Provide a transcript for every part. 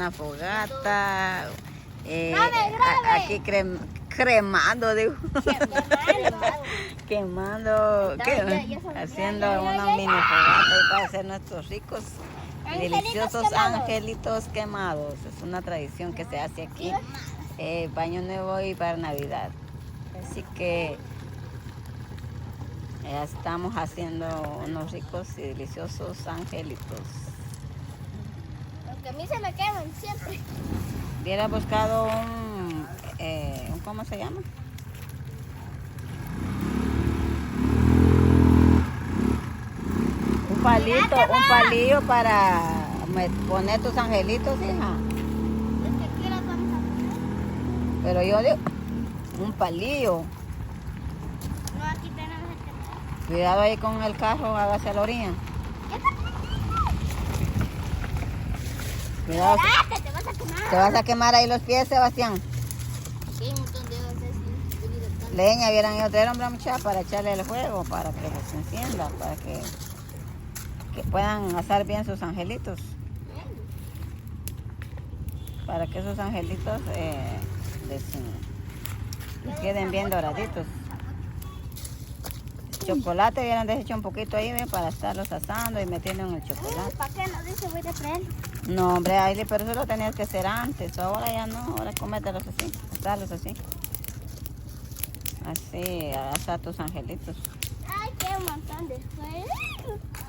una fogata. Grave. Aquí cremando, digo. Quemando, haciendo una mini fogata para hacer nuestros ricos y deliciosos angelitos quemados. Es una tradición que se hace aquí para Año Nuevo y para Navidad. Así que ya estamos haciendo unos ricos y deliciosos angelitos. Porque a mí se me queman siempre. Hubiera buscado un ¿cómo se llama? Un palillo para poner tus angelitos, hija. Pero yo digo, un palillo. No, aquí tenemos este. Cuidado ahí con el carro, hágase a la orilla. Cuidado. Te vas a quemar. Te vas a quemar ahí los pies, Sebastián. Aquí hay un montón de cosas. Leña, vieran ido a traer, hombre, muchacha, para echarle el fuego, para que se encienda, para que puedan asar bien sus angelitos. Para que esos angelitos les queden bien doraditos. Chocolate hubieran deshecho un poquito ahí, ¿ve? Para estarlos asando y metiendo en el chocolate. ¿Para qué no dice voy a traer? No, hombre, Ailey, pero eso lo tenías que hacer antes. Ahora ya no, ahora cómetelos así, asarlos así. Así, asar tus angelitos. Ay, qué un montón de fuego.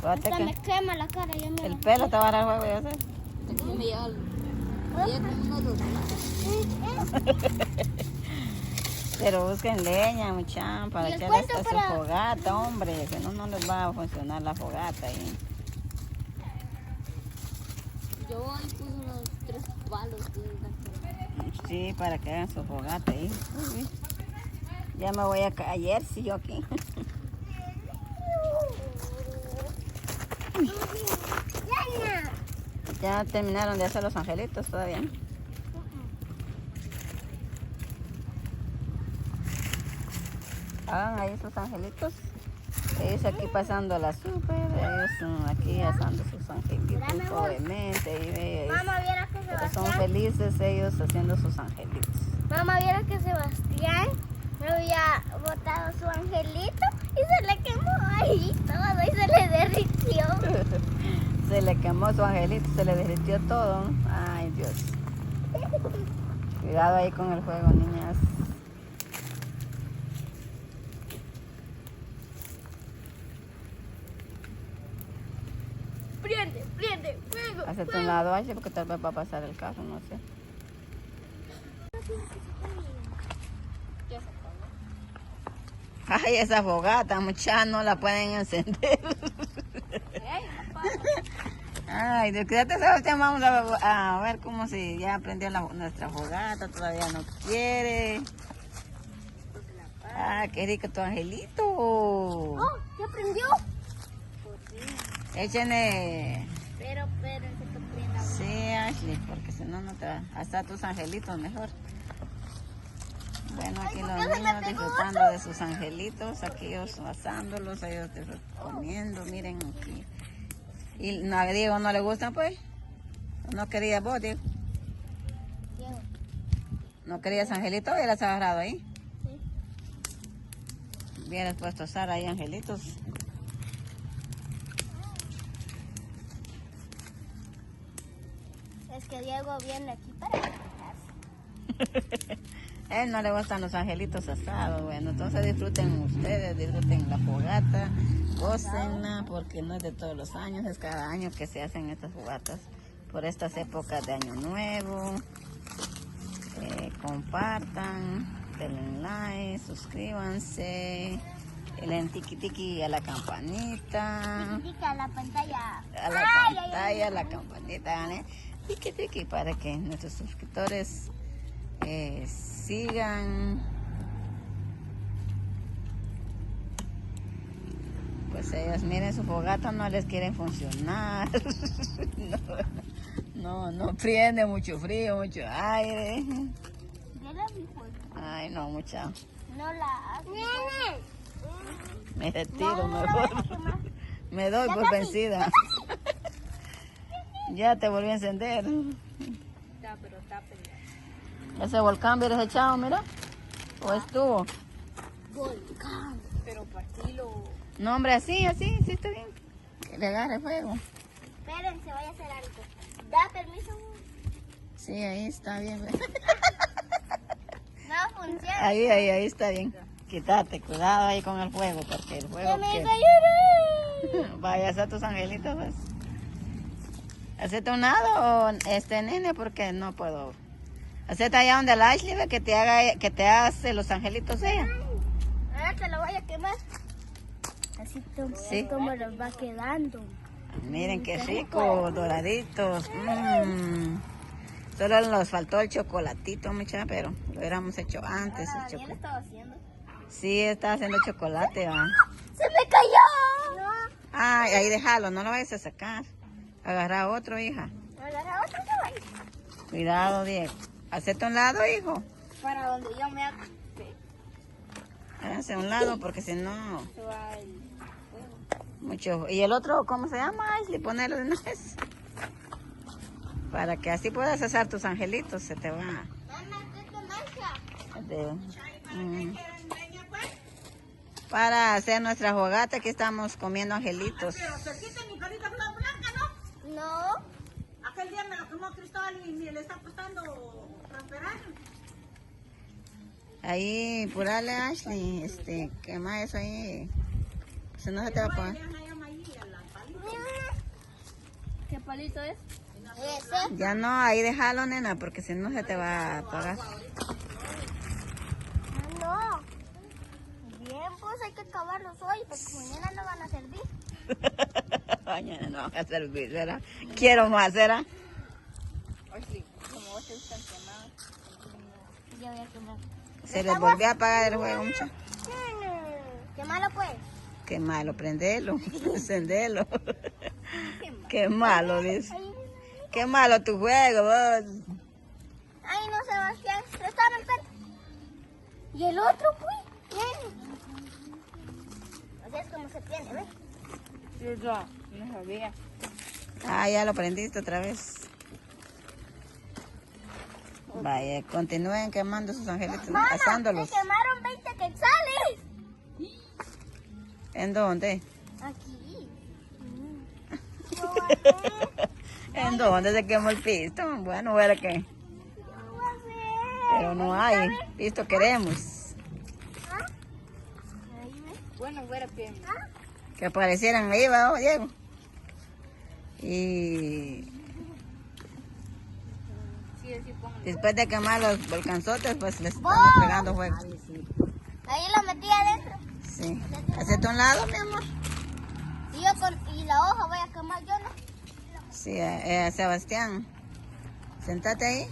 Fíjate Hasta que me quema la cara. Ya me el pelo te va a dar fuego, yo sé. me lleva como unos Pero busquen leña, muchachos, para ¿Y el echarles cuento a su para- fogata, hombre. Si no, no les va a funcionar la fogata ahí. Yo hoy puse unos 3 palos. Sí, para que hagan su fogata ahí. Uy, ya me voy a caer, sí, yo aquí. Ya terminaron de hacer los angelitos todavía. Hagan ahí sus angelitos. Ellos aquí pasando la súper, ellos aquí asando sus angelitos, obviamente. Ellos, Mamá, viera que pero son Sebastián. felices ellos haciendo sus angelitos. Mamá, viera que Sebastián me había botado su angelito y se le quemó ahí todo y se le derritió. Se le quemó su angelito, se le derritió todo. Ay, Dios. Cuidado ahí con el fuego, niñas. Prende, fuego. Hacete un lado, Ashley, porque tal vez va a pasar el carro, no sé. Ay, esa fogata, muchachos, no la pueden encender. Ay, quédate, Sebastián, vamos a ver cómo si ya prendió nuestra fogata, todavía no quiere. Ah, qué rico tu angelito. Oh, ¿ya prendió? Échenle. Pero, que te prenda. Sí, Ashley, porque si no, no te va. Hasta tus angelitos mejor. Bueno, aquí los niños disfrutando de sus angelitos, aquí ellos asándolos, ellos comiendo, miren aquí. Y no, a Diego no le gustan, pues. No quería vos, Diego. No querías angelito, hubieras agarrado ahí. Sí. Hubieras puesto a asar ahí angelitos. Es que Diego viene aquí para quejarse. A él no le gustan los angelitos asados, bueno, entonces disfruten ustedes, disfruten la fogata, gócenla, porque no es de todos los años, es cada año que se hacen estas fogatas por estas épocas de Año Nuevo. Compartan, denle like, suscríbanse, denle tiki tiki a la campanita, Pica la pantalla. a la pantalla, a la campanita, ¿eh? Tiki tiki, para que nuestros suscriptores sigan, pues ellos miren su fogata, no les quieren funcionar. No prende, mucho frío, mucho aire. Ay, no, mucha. No la hace. Me retiro No, mejor. no, Me doy por vencida. Ya te volví a encender. pero tápenla. Ese volcán hubieras echado, mira. ¿O estuvo? Volcán. Pero partilo. No, hombre, así, sí está bien. Que le agarre fuego. Espérense, voy a hacer algo. ¿Da permiso? Sí, ahí está bien. Ve. No funciona. Ahí está bien. Quítate, cuidado ahí con el fuego, porque el fuego ¡Se me que... cayó! Vaya a hacer tus angelitos, pues. ¿Hacete un lado o nene? Porque no puedo. Hacete allá donde la Ashley, ve, que te hace los angelitos ella. Ahora te lo voy a quemar. Así Sí. como los va quedando. Miren qué rico, doraditos. Solo nos faltó el chocolatito, mucha, pero lo hubiéramos hecho antes. El ¿Quién lo chocolate. estaba haciendo? Sí, estaba haciendo chocolate, va. ¡Se me cayó! No. Ay, ahí déjalo, no lo vayas a sacar. Agarra otro, hija. Agarra otro que vaya. Cuidado, Diego. Hacete un lado, hijo. Para donde yo me haga. Háganse a un lado, porque si no... Se va el fuego. Mucho. ¿Y el otro, cómo se llama? Ashley, ponerlo de una vez. Para que así puedas hacer tus angelitos, se te va. Mamá, ¿qué te mancha? Para hacer nuestra jogata, aquí estamos comiendo angelitos. Pero cerquita mi carita blanca, ¿no? No. Aquel día me lo quemó Cristóbal y ni le está costando prosperar. Ahí, purale, Ashley, quema eso ahí. Si no se te va a apagar. ¿Qué palito es? Ese. Ya no, ahí déjalo, nena, porque si no se te va a apagar. No. Bien, pues hay que acabarlos hoy porque mañana no van a servir. Mañana no van a servir, ¿verdad? Quiero más, ¿verdad? Ashley, como vos te gustan quemados. Ya voy a quemar. Se les volvió a apagar el juego, mucha. Qué malo pues. Qué malo, prendelo, encendelo. Qué malo, dice. Qué malo tu juego, vos. Ay, no, Sebastián, préstame el pelo. ¿Y el otro, pues? Bien. Así es como se tiene, ¿ves? Yo ya no sabía. Ah, ya lo prendiste otra vez. Vaya, continúen quemando sus angelitos, Mamá, asándolos. se quemaron 20 quetzales. ¿En dónde? Aquí. ¿En dónde se quemó el pisto? Bueno, ver qué. Pero no hay. Pisto queremos. Bueno, fuera que... Que aparecieran ahí, ¿va, Diego? Y Sí, así pongo. después de quemar los volcanzotes, pues les estamos pegando fuego. Ahí lo metí adentro. Sí. Hacete un lado, mi amor. Y la hoja voy a quemar yo, ¿no? Sí, Sebastián. Sentate ahí.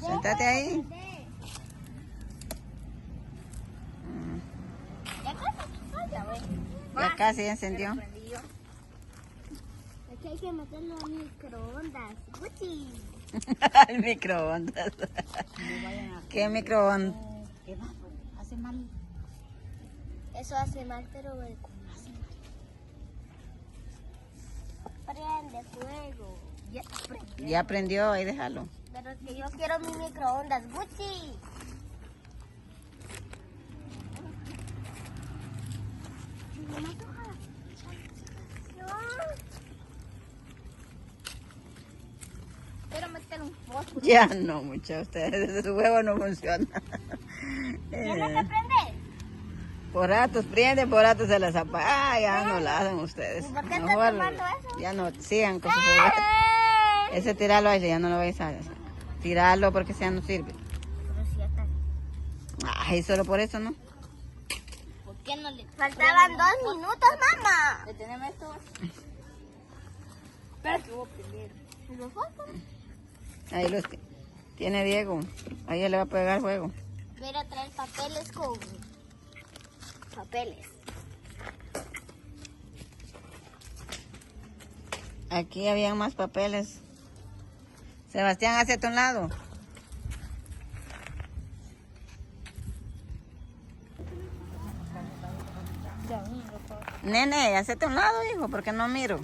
Sentate ahí. Ya casi. Ya voy. Ya casi encendió. Prendí yo. Aquí hay que meterlo a microondas. Gucci. El microondas. ¿Qué microondas? Hace mal. Eso hace mal, pero hace mal. Prende fuego. Ya prende. Ya prendió, ahí déjalo. Pero es que yo quiero mi microondas. Gucci. Pero meter un fósforo. Ya no, muchachos, ustedes, su huevo no funciona. ¿Tiene que prender? Por ratos prenden, por ratos se les apaga. Ah, ya no lo hacen ustedes. ¿Y por qué está Mejor tomando eso? ya no sigan con su juguete. Ese tirarlo ahí, ya no lo vais a hacer. Tirarlo porque ya no sirve. Pero si ya está. Ay, solo por eso, ¿no? ¿Por qué no le... Faltaban 2 minutos, mamá. Deteneme esto. Espera que voy a prender. ¿Y los fósforos? Ahí los tiene Diego. Ahí ya le va a pegar fuego. Voy a ir a traer papeles con... Papeles. Aquí habían más papeles. Sebastián, hacia tu lado. Nene, hacete un lado, hijo, porque no miro.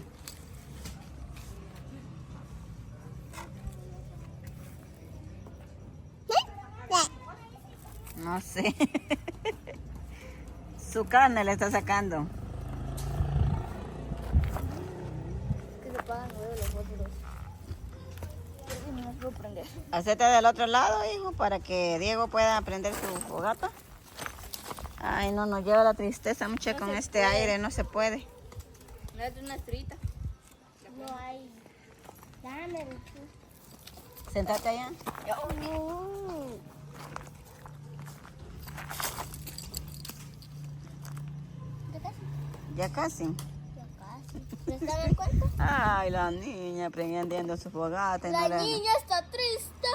sé. Su carne le está sacando. Que se pagan los fósforos. No me puedo prender. Hacete del otro lado, hijo, para que Diego pueda prender su fogata. Ay, no, nos lleva la tristeza mucho con este aire, no se puede. No es una estrita. No hay. Dame, bicho. Sentate allá. Ya casi. Ya casi. Ya casi. ¿Se dan cuenta? Ay, la niña prendiendo su fogata. y no La le- niña está triste.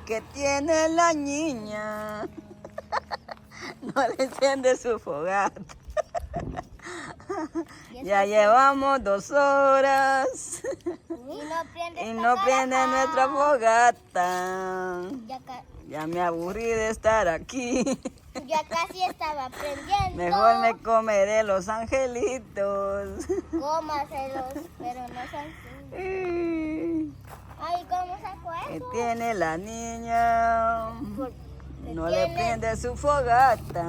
¿Qué tiene la niña? No le enciende su fogata. Ya llevamos 2 horas Y no prende. y esta no prende caraja. nuestra fogata. Ya, Ya me aburrí de estar aquí. ya casi estaba prendiendo. Mejor me comeré los angelitos. Cómaselos, pero no son suyos. Ay, ¿cómo sacó ¿Qué eso? tiene la niña? ¿Por, No le prende su fogata.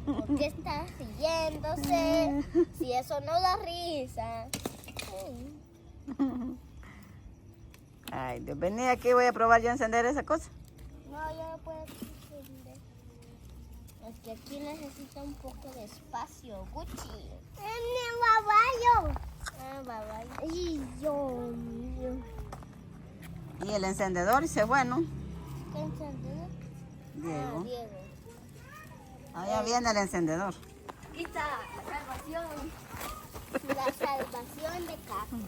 ¿por qué está riéndose? Si eso no da risa. Ay, Dios, vení aquí, voy a probar yo a encender esa cosa. No, yo no puedo encender. Es que aquí necesita un poco de espacio, Gucci. ¡Es mi babayo! Ah, babayo. Y yo. Y el encendedor dice, bueno, ¿Qué encendedor? Diego. Diego. Allá viene el encendedor. Aquí está la salvación. La salvación de Caco.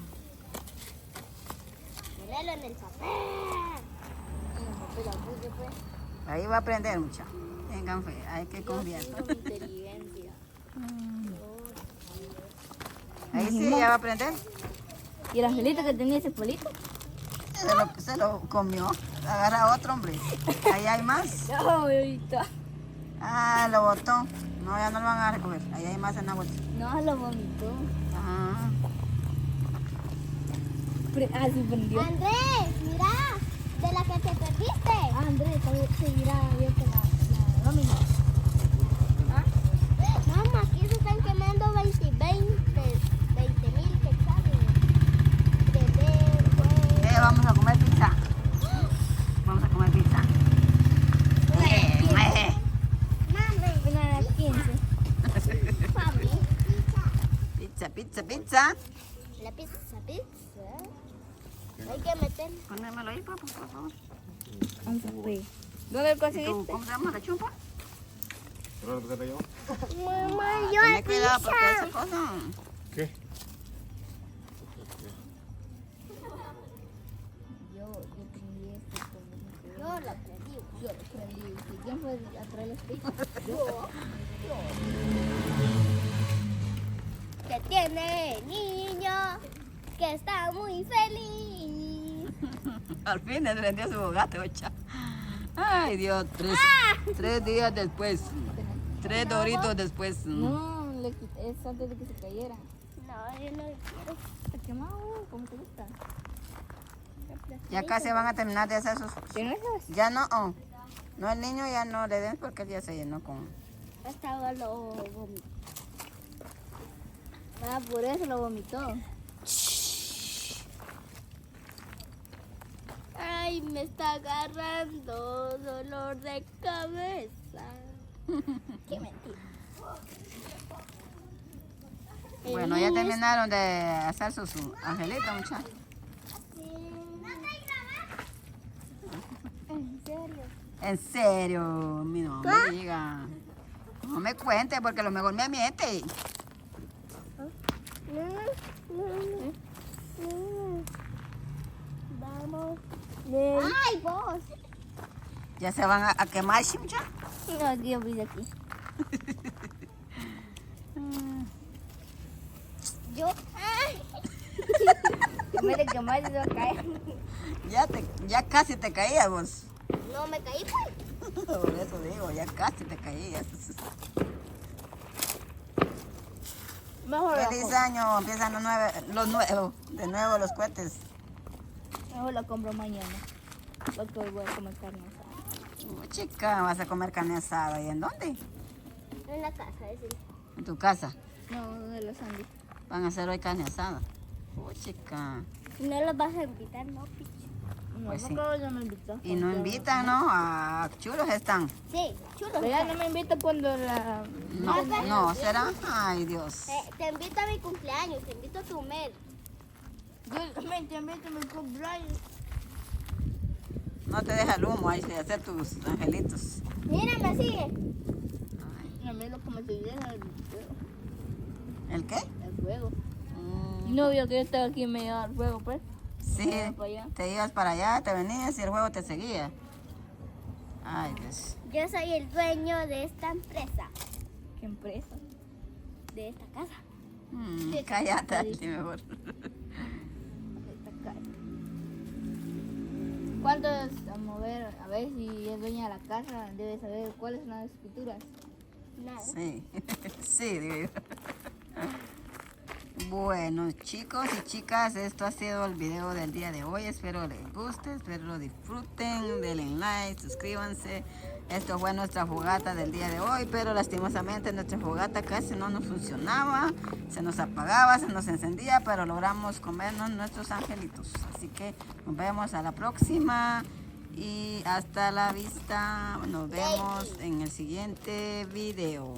Ponelo en el papel. En el papel abuso, pues. Ahí va a prender, mucha. Tengan fe, hay que confiar. Inteligencia. Ahí sí, ya va a prender. ¿Y el angelito que tenía ese polito? Se lo comió. Agarra otro, hombre. Ahí hay más. No, ahorita. Ah, lo botó. No, ya no lo van a recoger. Ahí hay más en la bolsa. No, lo vomitó. Ajá. Ah, sí prendió. Andrés, mira, de la que te perdiste. Andrés, seguirá abierta la nómina. Mamá, aquí se están quemando 20,000 quetzales. Bebé, Vamos a comer pizza. Vamos a comer pizza. Mami, Una 15. papi. Pizza, pizza, pizza. La pizza. Hay que meter. Ponémelo ahí, papá, por favor. Vamos a ver. ¿Dónde lo ¿Y tú, conseguiste? cómo se llama la chumpa? Mamá, yo Ten hay cuidado porque pizza. esa cosa. ¿Qué? Yo prendí este con Yo la pedí. Yo lo prendí. ¿Quién fue a traer los picos? Que tiene niño que está muy feliz. Al fin le prendió su bogate, ocha. Ay, Dios, 3 días después. 3 doritos después. No, le quité, es antes de que se cayera. No, yo no quiero. Está quemado, ¿cómo te gusta? Ya casi van a terminar de hacer sus... ¿Tienes esas? Ya no, oh. No, el niño ya no le den porque él ya se llenó con... Hasta lo vomitó. Ah, por eso lo vomitó. Ay, me está agarrando dolor de cabeza. Qué mentira. Bueno, ya terminaron de hacer sus angelitos, muchachos. ¿En serio? En serio, mi nombre diga. No me cuente porque a lo mejor me miente. Vamos. Ay, vos. Ya se van a quemar, mucha. No, aquí yo vi de aquí. Yo. Ay. En vez de quemar, se va a caer. Ya casi te caías vos. No me caí, pues. Por eso digo, ya casi te caías. Mejor Feliz año, empiezan los nuevos, de nuevo los cohetes. Mejor la compro mañana. Porque hoy voy a comer carne asada. Chica, vas a comer carne asada. ¿Y en dónde? En la casa, decirle. En tu casa. No, de los Andes. Van a hacer hoy carne asada. Chica. No los vas a invitar, no, picho. No, Pues sí. porque ella me invitó. Y no invitan, ¿no? A chulos están. Sí, chulo. Pero ella no me invita cuando la... No, no, ¿será? Ay, Dios. Te invito a mi cumpleaños, te invito a comer. Yo también te invito a mi cumpleaños. No te deja el humo ahí de hacer tus angelitos. Mira, me sigue. Ay, A mí lo que me sigue es ¿el qué? el fuego. Mm, No vio que yo estaba aquí en medio del fuego, pues. sí, Me iba para allá. te ibas para allá, te venías y el juego te seguía. Ay, Dios. Yo soy el dueño de esta empresa, ¿Qué empresa? de esta casa. Cállate, así mejor. Esta casa. ¿Cuántos? A ver si es dueña de la casa, debe saber cuáles son las escrituras. Nada. Sí, sí, digo yo. Bueno, chicos y chicas, esto ha sido el video del día de hoy. Espero les guste, espero lo disfruten. Denle like, suscríbanse. Esto fue nuestra fogata del día de hoy, pero lastimosamente nuestra fogata casi no nos funcionaba. Se nos apagaba, se nos encendía, pero logramos comernos nuestros angelitos. Así que nos vemos a la próxima y hasta la vista. Nos vemos en el siguiente video.